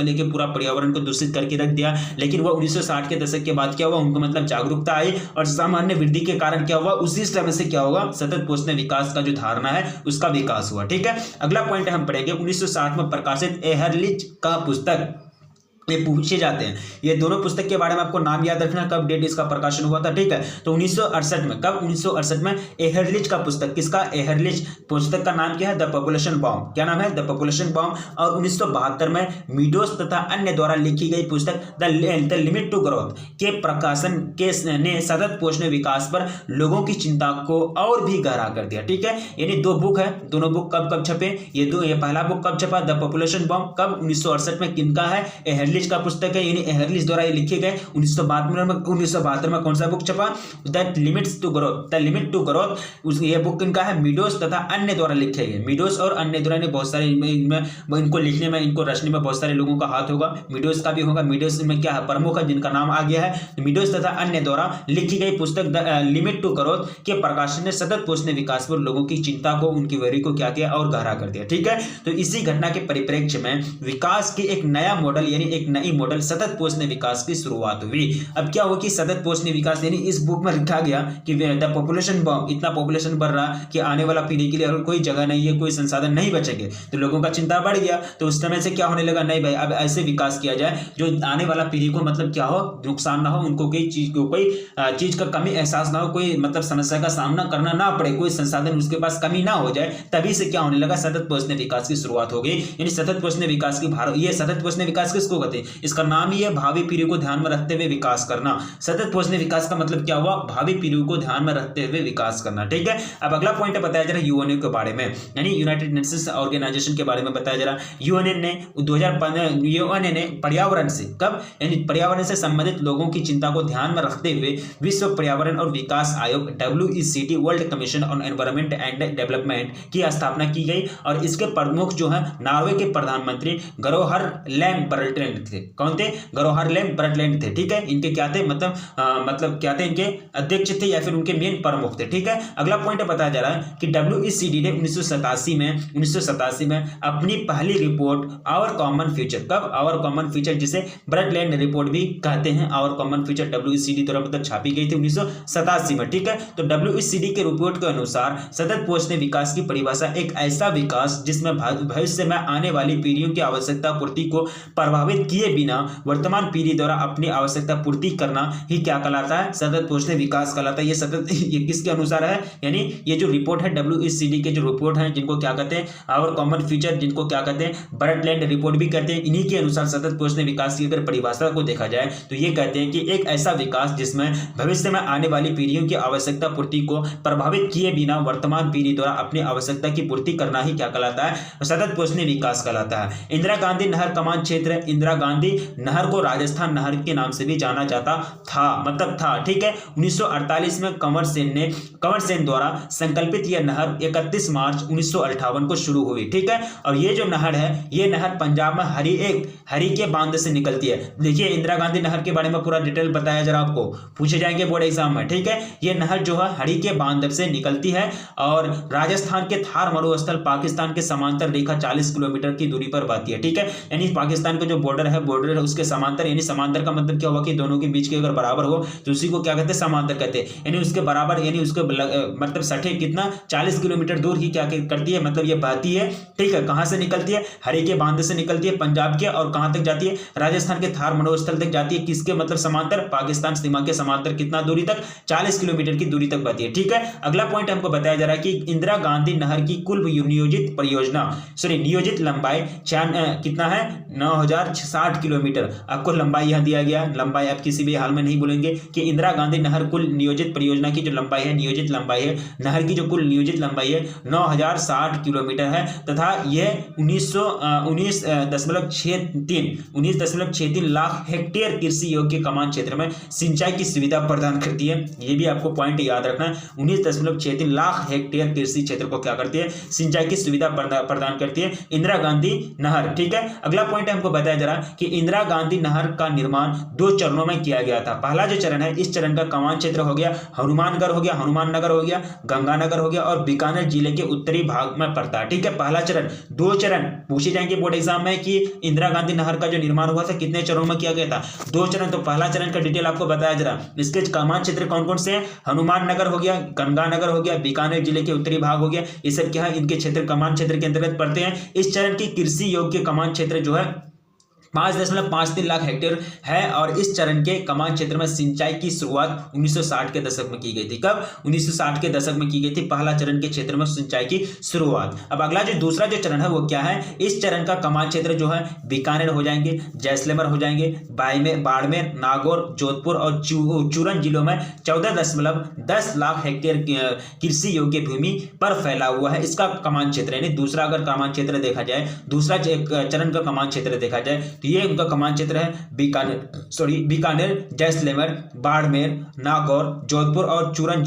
लिया कि पूरा पर्यावरण को दूषित करके रख दिया। लेकिन वो 1960 के दशक के बाद क्या हुआ, उनको मतलब जागरूकता आई और सामान्य वृद्धि के कारण क्या हुआ, उसी समय से क्या हुआ, सतत पोषणीय विकास का जो धारणा है उसका विकास हुआ, ठीक है। अगला पॉइंट हम पढ़ेंगे 1960 में प्रकाशित एहरलिच का पुस्तक, ये पूछे जाते हैं। ये दोनों पुस्तक के बारे में आपको नाम याद रखना, कब डेट इसका प्रकाशन हुआ था, ठीक है। तो 1968 में, कब 1968 में एहरलिच का पुस्तक, किसका, एहरलिच पुस्तक का नाम क्या है, द पॉपुलेशन बॉम्ब, क्या नाम है, द पॉपुलेशन बॉम्ब। और 1972 में मीडोस तथा अन्य द्वारा लिखी गई पुस्तक द लिमिट टू ग्रोथ के प्रकाशन के ने सतत पोषणीय विकास पर लोगों की चिंता को और भी गहरा कर दिया, ठीक है। यानी दो बुक है, दोनों बुक कब छपे, ये पहला बुक कब छपा, द पॉपुलेशन बॉम्ब, कब 1968 में, किनका है, एहरलिच का पुस्तक है, यानी एहरलिच द्वारा ये लिखे गए। 1972 में कौन सा बुक छपा, द लिमिट टू ग्रोथ, ये बुक किनका है, मीडोस तथा अन्य द्वारा लिखे गए। मीडोस और अन्य द्वारा ने बहुत सारे इनको लिखने में, इनको रचने में बहुत सारे लोगों का हाथ होगा, मीडोस का भी होगा। मीडोस में क्या है, प्रमुख है जिनका नाम आ गया है। मीडोस तथा अन्य द्वारा लिखी गई पुस्तक द लिमिट टू ग्रोथ के प्रकाशन ने सतत पोषणीय विकास पर लोगों की चिंता को, उनकी वैरी को क्या किया और गहरा कर दिया, ठीक है। तो इसी घटना के परिप्रेक्ष्य में विकास की एक नया मॉडल, यानी एक नई मॉडल सतत पोषणीय विकास की शुरुआत हुई। अब क्या हो कि सतत पोषणीय विकास, यानी इस बुक में लिखा गया कि द पॉपुलेशन बॉम्ब, इतना पॉपुलेशन बढ़ रहा कि आने वाला पीढ़ी के लिए अगर कोई जगह नहीं है, कोई संसाधन नहीं बचेंगे, तो लोगों का चिंता बढ़ गया। तो उस समय से क्या होने लगा, नहीं भाई अब ऐसे विकास किया जाए जो आने वाला पीढ़ी को मतलब क्या हो, नुकसान ना हो, उनको कोई चीज का कमी एहसास ना हो, कोई मतलब समस्या का सामना करना ना पड़े, कोई संसाधन उसके पास कमी ना हो जाए। तभी से क्या होने लगा, सतत पोषणीय विकास की शुरुआत हो गई। यानी सतत पोषणीय विकास की ये सतत पोषणीय विकास किसको कहते हैं, इसका नाम ही है भावी पीढ़ी को ध्यान में रखते हुए विकास करना। सतत पोषणीय विकास का मतलब क्या हुआ, भावी पीढ़ी को ध्यान में रखते हुए विकास करना, ठीक है। अब अगला पॉइंट बताया जा रहा है यूएनओ के बारे में, यानी यूनाइटेड नेशंस ऑर्गेनाइजेशन के बारे में बताया जा रहा है। यूएनओ ने 2015 ने पर्यावरण से, कब, यानी पर्यावरण से संबंधित लोगों की चिंता को ध्यान में रखते हुए विश्व पर्यावरण और विकास आयोग WECT, world commission on environment and development की स्थापना की गई। और इसके प्रमुख जो है नॉर्वे के प्रधानमंत्री गरो हरलेम ब्रंडट, ब्रटलैंड थे। कौन थे? गरोहारलैंड, ब्रटलैंड थे। ठीक है, इनके क्या थे, मतलब क्या थे, इनके अध्यक्ष थे या फिर उनके मेन प्रमुख थे। ठीक है, अगला पॉइंट बताया जा रहा है कि WECD ने 1987 में अपनी पहली रिपोर्ट आवर कॉमन फ्यूचर, कब? आवर कॉमन फ्यूचर, जिसे ब्रटलैंड रिपोर्ट भी कहते हैं, आवर कॉमन फ्यूचर WECD द्वारा मतलब छापी गई थी 1987 में। ठीक है, तो WECD के रिपोर्ट के अनुसार सतत पहुंचने विकास की परिभाषा एक ऐसा विकास जिसमें भविष्य में आने वाली पीढ़ियों की आवश्यकता पूर्ति को प्रभावित किए बिना वर्तमान पीढ़ी द्वारा अपनी आवश्यकता पूर्ति करना ही क्या कहलाता है? सतत पहुंचने विकास कहलाता है। ये किसके अनुसार है? यानी ये जो रिपोर्ट है WECD के जो रिपोर्ट है, जिनको क्या कहते हैं? आवर कॉमन फ्यूचर, जिनको क्या कहते हैं? ब्रटलैंड रिपोर्ट भी कहते हैं। इन्हीं के अनुसार सतत पहुंचने विकास की अगर परिभाषा को देखा जाए तो ये कहते हैं कि एक ऐसा विकास जिसमें भविष्य में आने वाली पीढ़ियों की आवश्यकता पूर्ति को प्रभावित किए बिना वर्तमान पीढ़ी द्वारा अपनी आवश्यकता की पूर्ति करना ही क्या कहलाता है? सतत पहुंचने विकास कहलाता है। इंदिरा गांधी नहर कमान क्षेत्र, इंदिरा गांधी नहर को राजस्थान नहर के नाम से भी जाना जाता था, मतलब था। ठीक है, 1948 में कंवर सेन द्वारा संकल्पित यह नहर 31 मार्च 1958 को शुरू हुई। ठीक है, और ये जो नहर है, ये नहर पंजाब में हरी के बांध से निकलती है। देखिए, इंदिरा गांधी नहर के बारे में पूरा डिटेल बताया जरा, आपको पूछे जाएंगे बोर्ड एग्जाम में। ठीक है, ये नहर जो है हरी के बांध से निकलती है और राजस्थान के थार मरुस्थल पाकिस्तान के समांतर रेखा 40 किलोमीटर की दूरी पर बहती है। ठीक है, यानी पाकिस्तान का जो बॉर्डर है उसके समांतर, यानी समांतर का मतलब क्या हुआ कि दोनों के बीच के अगर बराबर हो तो उसी को क्या कहते हैं? समांतर कहते हैं। यानी उसके बराबर, यानी उसके मतलब सटीक कितना 40 किलोमीटर दूर ही क्या करती है, मतलब ये बहती है। ठीक है, कहां से निकलती है? हरी के बांध से निकलती है पंजाब के, और कहां तक जाती है? राजस्थान के थार मरुस्थल तक जाती है। किसके मतलब समांतर? पाकिस्तान सीमा के समांतर। कितना दूरी तक? 40 किलोमीटर की दूरी तक बहती है। ठीक है, अगला पॉइंट हमको बताया जा रहा है कि इंदिरा गांधी नहर की कुल नियोजित लंबाई कितना है? 9060 किलोमीटर। आपको लंबाई यहां दिया गया, लंबाई आप किसी भी हाल में नहीं बोलेंगे कि इंदिरा गांधी नहर कुल नियोजित परियोजना की जो लंबाई है, नियोजित लंबाई है नहर की, जो कुल नियोजित लंबाई है 9060 किलोमीटर है, तथा यह 19.63 लाख हेक्टेयर कृषि योग्य कमान क्षेत्र में सिंचाई की सुविधा प्रदान करती है। ये भी आपको पॉइंट याद रखना है, 19.63 लाख हेक्टेयर कृषि क्षेत्र को क्या करती है? सिंचाई की सुविधा प्रदान करती है इंदिरा गांधी नहर। ठीक है, अगला पॉइंट हमको बताया जा रहा है कि इंदिरा गांधी नहर का निर्माण 2 चरणों में किया गया था। पहला जो चरण है, इस चरण का कमान क्षेत्र हो गया हनुमानगढ़ हो गया, हनुमाननगर हो गया, गंगानगर हो गया और बीकानेर जिले के उत्तरी भाग में पड़ता है। ठीक है, पहला चरण। 2 चरण पूछे जाएंगे बोर्ड एग्जाम में कि इंदिरा गांधी नहर का जो निर्माण हुआ था कितने चरणों में किया गया था? 2 चरण। तो पहला चरण का डिटेल आपको बताया जा रहा है। इसके कमान क्षेत्र कौन कौन से हैं? हनुमाननगर हो गया, गंगानगर हो गया, बीकानेर जिले के उत्तरी भाग हो गया। ये सब क्या है? इनके क्षेत्र कमान क्षेत्र के अंतर्गत पड़ते हैं। इस चरण की कृषि योग्य कमान क्षेत्र जो है 5.53 लाख हेक्टेयर है और इस चरण के कमान क्षेत्र में सिंचाई की शुरुआत 1960 के दशक में की गई थी। कब? 1960 के दशक में की गई थी पहला चरण के क्षेत्र में सिंचाई की शुरुआत। अब अगला जो दूसरा जो चरण है वो क्या है? इस चरण का कमान क्षेत्र जो है बीकानेर हो जाएंगे, जैसलमेर हो जाएंगे, बाड़मेर, नागौर, जोधपुर और चूरन जिलों में 14.10 लाख हेक्टेयर कृषि योग्य भूमि पर फैला हुआ है इसका कमान क्षेत्र। यानी दूसरा अगर कमान क्षेत्र देखा जाए, दूसरा चरण का कमान क्षेत्र देखा जाए तो ये उनका कमान क्षेत्र है बीकानेर, जैसलमेर, बाड़मेर, नागौर, जोधपुर और चूरन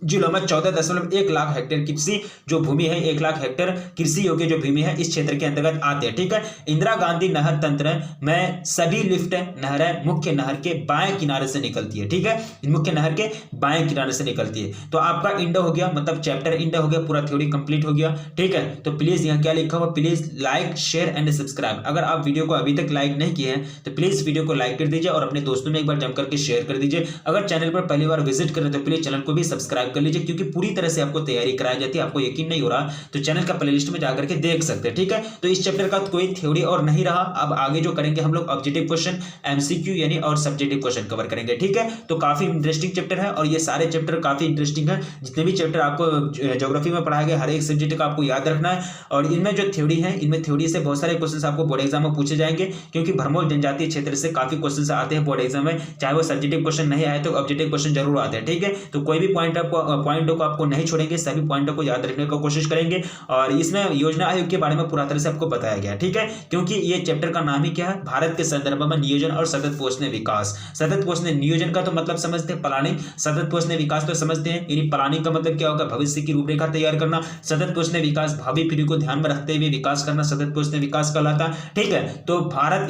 जिलों में 14.1 लाख हेक्टेयर कृषि जो भूमि है, 1 लाख हेक्टेयर कृषि योग्य जो भूमि है इस क्षेत्र के अंतर्गत आते हैं। ठीक है, इंदिरा गांधी नहर तंत्र में सभी लिफ्ट नहरें मुख्य नहर के बाएं किनारे से निकलती है। ठीक है, मुख्य नहर के बाएं किनारे से निकलती है। तो आपका इंडो हो गया, मतलब चैप्टर इंडो हो गया, पूरा थ्योरी कंप्लीट हो गया। ठीक है, तो प्लीज यहाँ क्या लिखा हुआ? Please like, share and subscribe. अगर आप वीडियो को अभी तक लाइक नहीं किए हैं तो प्लीज वीडियो को लाइक कर दीजिए और अपने दोस्तों में एक बार जम करके शेयर कर दीजिए। अगर चैनल पर पहली बार विजिट करें तो प्लीज चैनल को भी सब्सक्राइब कर लीजिए, क्योंकि पूरी तरह से आपको तैयारी कराई जाती है। आपको यकीन नहीं हो रहा तो चैनल का प्लेलिस्ट में जाकर के देख सकते हैं। ठीक है, तो इस चैप्टर का कोई थ्योरी और नहीं रहा। अब आगे जो करेंगे हम लोग ऑब्जेक्टिव क्वेश्चन, एमसीक्यू यानी और सब्जेक्टिव क्वेश्चन कवर करेंगे। ठीक है, तो काफी इंटरेस्टिंग चैप्टर है और ये सारे चैप्टर काफी इंटरेस्टिंग है। जितने भी चैप्टर आपको ज्योग्राफी में पढ़ाया गया हर एक सब्जेक्ट का आपको याद रखना है और इनमें जो थ्योरी है, इनमें थ्योरी से बहुत सारे क्वेश्चन आपको बोर्ड एग्जाम में पूछे जाएंगे, क्योंकि भरमौल जनजातीय क्षेत्र से काफी क्वेश्चन आते हैं बोर्ड एग्जाम में। चाहे वो सब्जेक्टिव क्वेश्चन नहीं आए तो ऑब्जेक्टिव क्वेश्चन जरूर आते हैं। ठीक है, तो कोई भी पॉइंट आपको पॉइंटों को आपको नहीं छोड़ेंगे, सभी पॉइंटों को याद रखने की कोशिश करेंगे। और इसमें योजना आयोग के बारे में पूरा तरह से आपको बताया गया, ठीक है, क्योंकि ये चैप्टर का नाम ही क्या है, भारत के संदर्भ में नियोजन और सतत पोषणीय विकास। सतत पोषणीय, नियोजन का तो मतलब समझते हैं प्लानिंग, सतत पोषणीय विकास तो समझते हैं, यानी प्लानिंग का मतलब क्या होगा, भविष्य की रूपरेखा तैयार करना। सतत पोषणीय विकास, भावी पीढ़ी को ध्यान में रखते हुए विकास करना, सतत पोषणीय विकास कहलाता है, ठीक है। तो भारत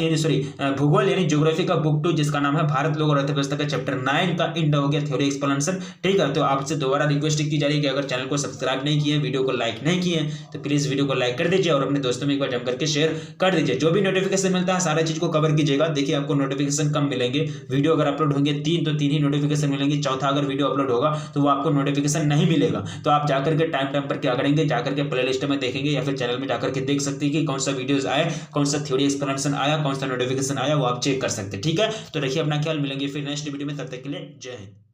भूगोल यानी ज्योग्राफी का बुक 2 जिसका नाम है भारत लोग और अर्थव्यवस्था का चैप्टर 9 का एंड हो गया, थ्योरी एक्सप्लेनेशन, ठीक है। तो आपसे दोबारा रिक्वेस्ट की जा रही है कि अगर चैनल को सब्सक्राइब नहीं किए, वीडियो को लाइक नहीं किए, तो प्लीज वीडियो को लाइक कर दीजिए और अपने दोस्तों में एक बार जम करके शेयर कर दीजिए। जो भी नोटिफिकेशन मिलता है सारा चीज को कवर कीजिएगा। देखिए आपको नोटिफिकेशन कम मिलेंगे, वीडियो अगर अपलोड होंगे 3 तो 3 ही नोटिफिकेशन मिलेंगे, चौथा अगर वीडियो अपलोड होगा तो वो आपको नोटिफिकेशन नहीं मिलेगा। तो आप जाकर के टाइम पर क्या करेंगे, जाकर के प्ले लिस्ट में देखेंगे या फिर चैनल में जाकर के देख सकते हैं कि कौन सा वीडियोस आए, कौन सा थ्योरी एक्सप्लेनेशन आया, कौन सा नोटिफिकेशन आया, वो आप चेक कर सकते हैं, ठीक है। तो रखिए अपना ख्याल, मिलेंगे फिर नेक्स्ट वीडियो में, तब तक के लिए जय हिंद।